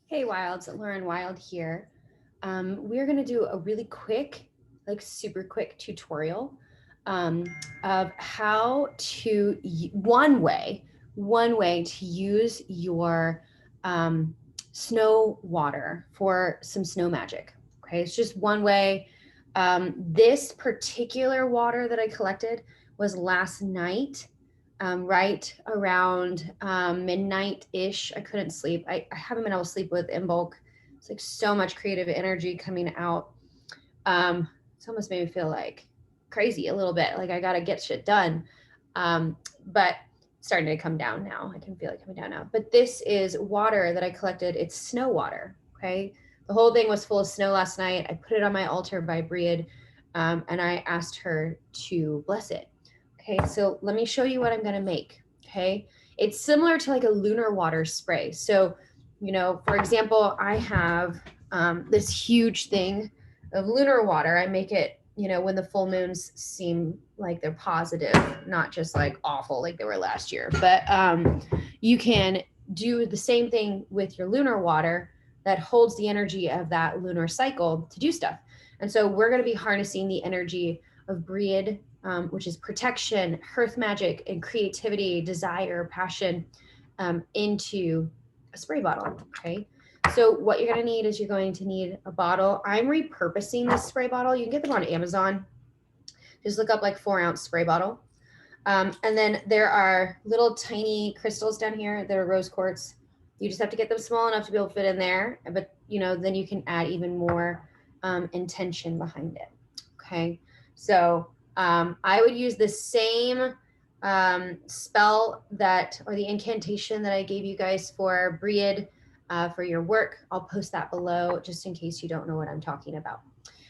Hey Wilds, Lauren Wild here. We're gonna do a really quick, like super quick tutorial um, of how to, one way to use your snow water for some snow magic. Okay, it's just one way. This particular water that I collected was last night, right around midnight-ish. I couldn't sleep. I haven't been able to sleep with in bulk. It's like so much creative energy coming out. It's almost made me feel like crazy a little bit, like I gotta get shit done. But it's starting to come down now. I can feel it coming down now. But this is water that I collected. It's snow water. Okay. The whole thing was full of snow last night. I put it on my altar by Breed, and I asked her to bless it. Okay, so let me show you what I'm gonna make. Okay, it's similar to like a lunar water spray. So, for example, I have this huge thing of lunar water. I make it, when the full moons seem like they're positive, not just like awful like they were last year. But you can do the same thing with your lunar water that holds the energy of that lunar cycle to do stuff. And so we're going to be harnessing the energy of Breed, which is protection, hearth magic, and creativity, desire, passion, into a spray bottle. Okay. So what you're going to need is you're going to need a bottle. I'm repurposing this spray bottle. You can get them on Amazon. Just look up like 4-ounce spray bottle. And then there are little tiny crystals down here that are rose quartz. You just have to get them small enough to be able to fit in there. But, then you can add even more intention behind it. Okay. So I would use the same spell or the incantation that I gave you guys for Breed for your work. I'll post that below just in case you don't know what I'm talking about.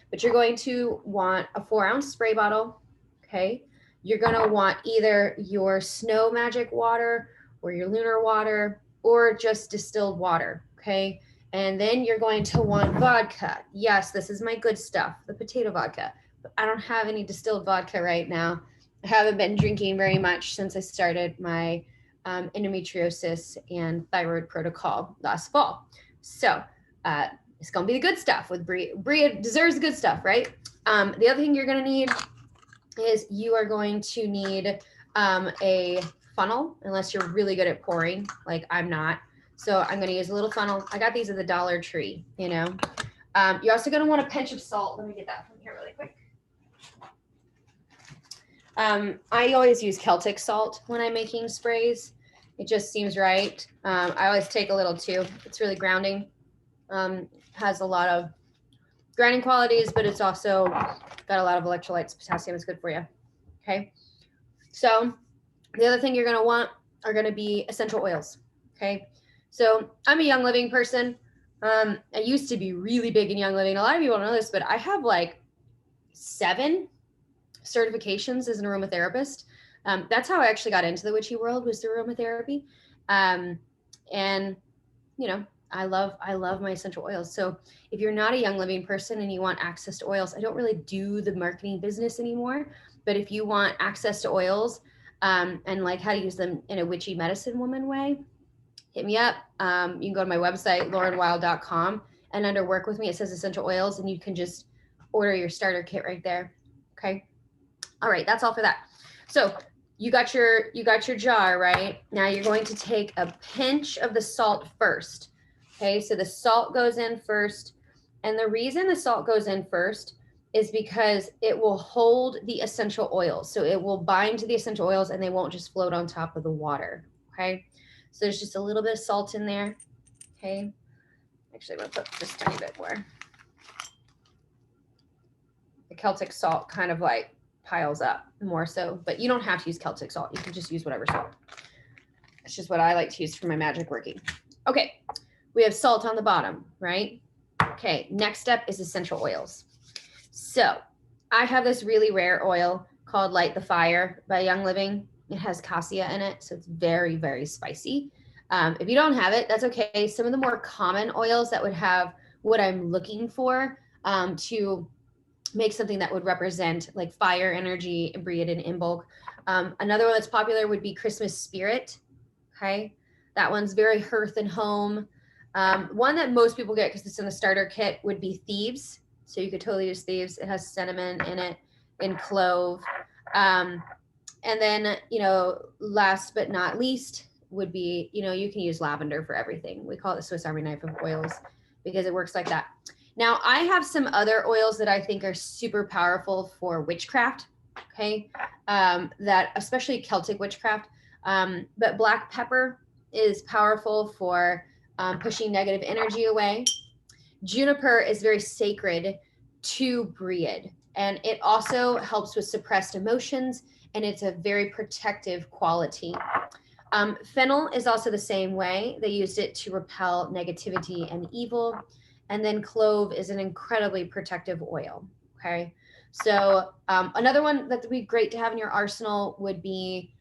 But you're going to want a 4-ounce spray bottle. Okay. You're going to want either your snow magic water or your lunar water or just distilled water. Okay. And then you're going to want vodka. Yes, this is my good stuff, the potato vodka. But I don't have any distilled vodka right now. I haven't been drinking very much since I started my endometriosis and thyroid protocol last fall. So it's going to be the good stuff with Brie. Brie deserves the good stuff, right? The other thing you're going to need is you are going to need a funnel, unless you're really good at pouring, like I'm not. So I'm going to use a little funnel. I got these at the Dollar Tree, You're also going to want a pinch of salt. Let me get that from here really quick. I always use Celtic salt when I'm making sprays. It just seems right. I always take a little too. It's really grounding. Has a lot of grounding qualities, but it's also got a lot of electrolytes. Potassium is good for you. Okay. So the other thing you're going to want are going to be essential oils. Okay. So I'm a Young Living person. I used to be really big in Young Living. A lot of people don't know this, but I have like 7 certifications as an aromatherapist. That's how I actually got into the witchy world, was through aromatherapy. And I love my essential oils. So if you're not a Young Living person and you want access to oils, I don't really do the marketing business anymore. But if you want access to oils and like how to use them in a witchy medicine woman way, hit me up. You can go to my website, laurenwild.com, and under work with me, it says essential oils, and you can just order your starter kit right there. Okay. All right. That's all for that. So you got your jar, right? Now you're going to take a pinch of the salt first. Okay. So the salt goes in first. And the reason the salt goes in first is because it will hold the essential oils. So it will bind to the essential oils and they won't just float on top of the water. Okay. So there's just a little bit of salt in there. Okay. Actually, I'm going to put just a tiny bit more. The Celtic salt kind of like piles up more so, but you don't have to use Celtic salt. You can just use whatever salt. It's just what I like to use for my magic working. Okay. We have salt on the bottom, right? Okay. Next step is essential oils. So I have this really rare oil called Light the Fire by Young Living. It has cassia in it, so it's very, very spicy. If you don't have it, that's okay. Some of the more common oils that would have what I'm looking for to make something that would represent like fire energy, Breed and in bulk. Another one that's popular would be Christmas Spirit. Okay. That one's very hearth and home. One that most people get because it's in the starter kit would be Thieves. So you could totally use Thieves. It has cinnamon in it and clove. And then, last but not least would be, you can use lavender for everything. We call it the Swiss Army knife of oils because it works like that. Now, I have some other oils that I think are super powerful for witchcraft, okay? That especially Celtic witchcraft. But black pepper is powerful for pushing negative energy away. Juniper is very sacred to Breed, and it also helps with suppressed emotions, and it's a very protective quality. Fennel is also the same way. They used it to repel negativity and evil. And then clove is an incredibly protective oil. Okay. So another one that would be great to have in your arsenal would be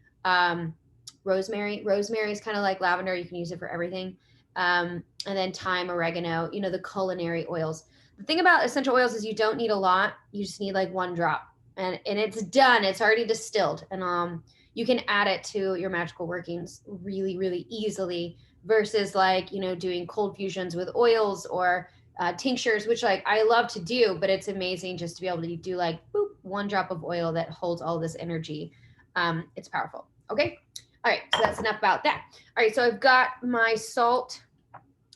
rosemary. Rosemary is kind of like lavender. You can use it for everything. And then thyme, oregano, the culinary oils. The thing about essential oils is you don't need a lot. You just need like 1 drop and it's done. It's already distilled. And you can add it to your magical workings really, really easily versus like, doing cold fusions with oils or tinctures, which like I love to do, but it's amazing just to be able to do like boop, 1 drop of oil that holds all this energy. It's powerful. Okay. All right. So that's enough about that. All right. So I've got my salt.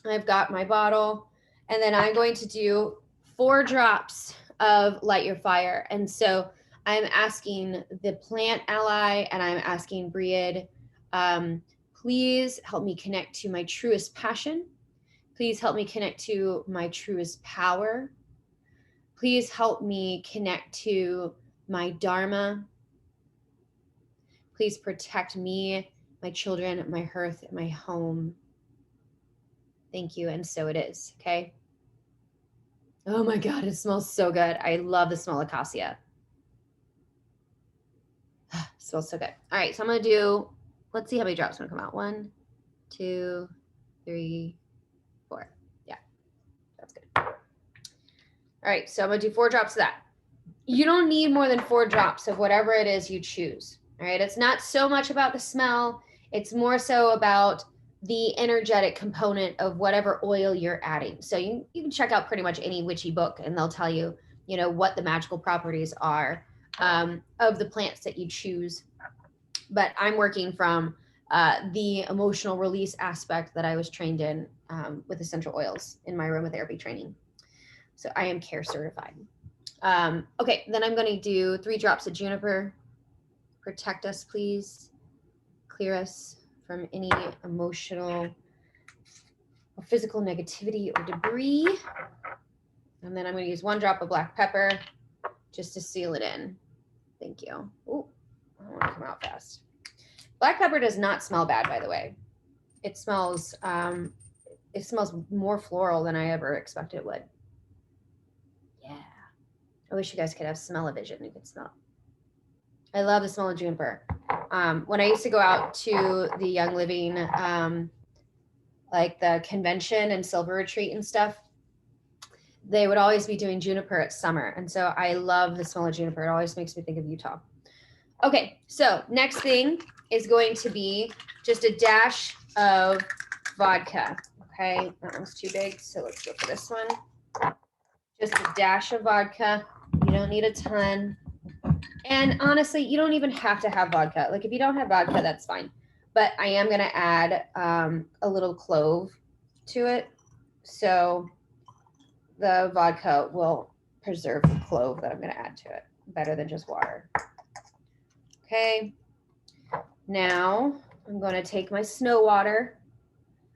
I've got my bottle, and then I'm going to do 4 drops of Light Your Fire. And so I'm asking the plant ally and I'm asking Breed, please help me connect to my truest passion. Please help me connect to my truest power. Please help me connect to my Dharma. Please protect me, my children, my hearth, my home. Thank you. And so it is. Okay. Oh my God, it smells so good. I love the smell of cassia. Smells so good. All right. So I'm going to do, let's see how many drops are going to come out. 1, 2, 3, 4. Yeah, that's good. All right. So I'm going to do 4 drops of that. You don't need more than 4 drops of whatever it is you choose. All right. It's not so much about the smell. It's more so about the energetic component of whatever oil you're adding. So you can check out pretty much any witchy book and they'll tell you, what the magical properties are of the plants that you choose. But I'm working from the emotional release aspect that I was trained in with essential oils in my aromatherapy training. So I am care certified. Okay, then I'm going to do 3 drops of juniper. Protect us, please. Clear us from any emotional or physical negativity or debris. And then I'm going to use 1 drop of black pepper just to seal it in. Thank you. Oh, I don't want to come out fast. Black pepper does not smell bad, by the way. It smells more floral than I ever expected it would. Yeah. I wish you guys could have smell-o-vision. You could smell. I love the smell of juniper. When I used to go out to the Young Living, like the convention and Silver Retreat and stuff, they would always be doing juniper at summer. And so I love the smell of juniper. It always makes me think of Utah. Okay, so next thing is going to be just a dash of vodka. Okay, that one's too big, so let's go for this one. Just a dash of vodka. You don't need a ton. And honestly, you don't even have to have vodka. Like if you don't have vodka, that's fine. But I am going to add a little clove to it. So the vodka will preserve the clove that I'm going to add to it better than just water. Okay. Now I'm going to take my snow water.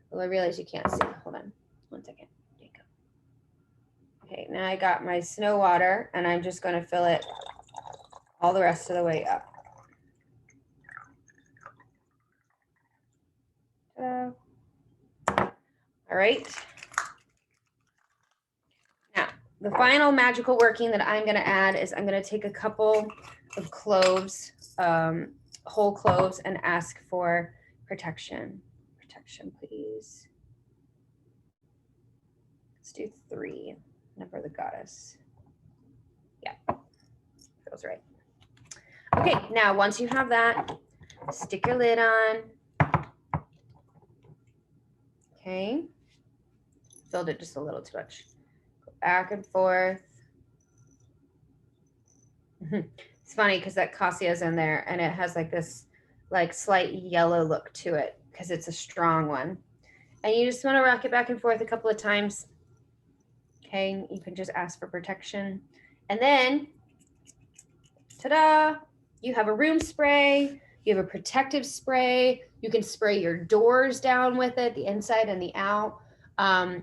Well, I realize you can't see. Hold on 1 second. There you go. Okay. Now I got my snow water and I'm just going to fill it all the rest of the way up. All right. Now, the final magical working that I'm going to add is I'm going to take a couple of cloves, whole cloves, and ask for protection. Protection, please. Let's do 3. Never the goddess. Yeah, feels right. Okay, now once you have that, stick your lid on. Okay. Filled it just a little too much. Go back and forth. It's funny because that cassia is in there and it has like this like slight yellow look to it because it's a strong one. And you just want to rock it back and forth a couple of times. Okay, you can just ask for protection. And then, ta-da, you have a room spray, you have a protective spray, you can spray your doors down with it, the inside and the out.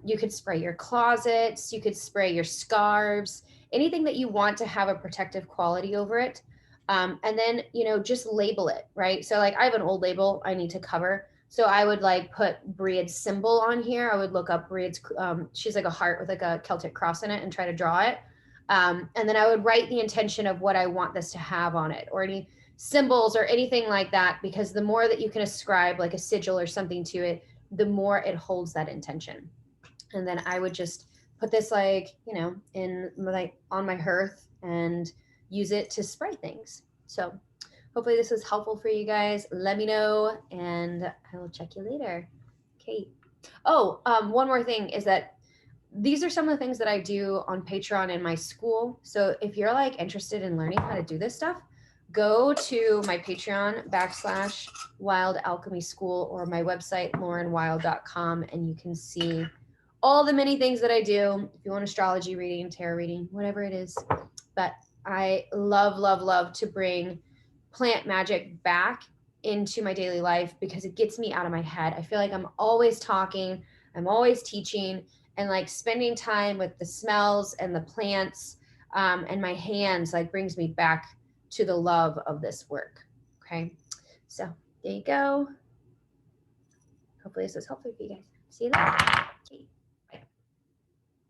You could spray your closets, you could spray your scarves, anything that you want to have a protective quality over it. And then, just label it, right? So like I have an old label I need to cover. So I would like put Breed's symbol on here. I would look up Breed's, she's like a heart with like a Celtic cross in it and try to draw it. And then I would write the intention of what I want this to have on it or any symbols or anything like that, because the more that you can ascribe like a sigil or something to it, the more it holds that intention. And then I would just put this like, in like on my hearth and use it to spray things. So hopefully this was helpful for you guys. Let me know and I will check you later. Okay. Oh, one more thing is that these are some of the things that I do on Patreon in my school. So if you're like interested in learning how to do this stuff, go to my Patreon / Wild Alchemy School or my website, laurenwild.com, and you can see all the many things that I do. If you want astrology reading, tarot reading, whatever it is. But I love, love, love to bring plant magic back into my daily life because it gets me out of my head. I feel like I'm always talking, I'm always teaching, and like spending time with the smells and the plants and my hands like brings me back to the love of this work. Okay, so there you go. Hopefully this was helpful for you guys. See you later. Okay.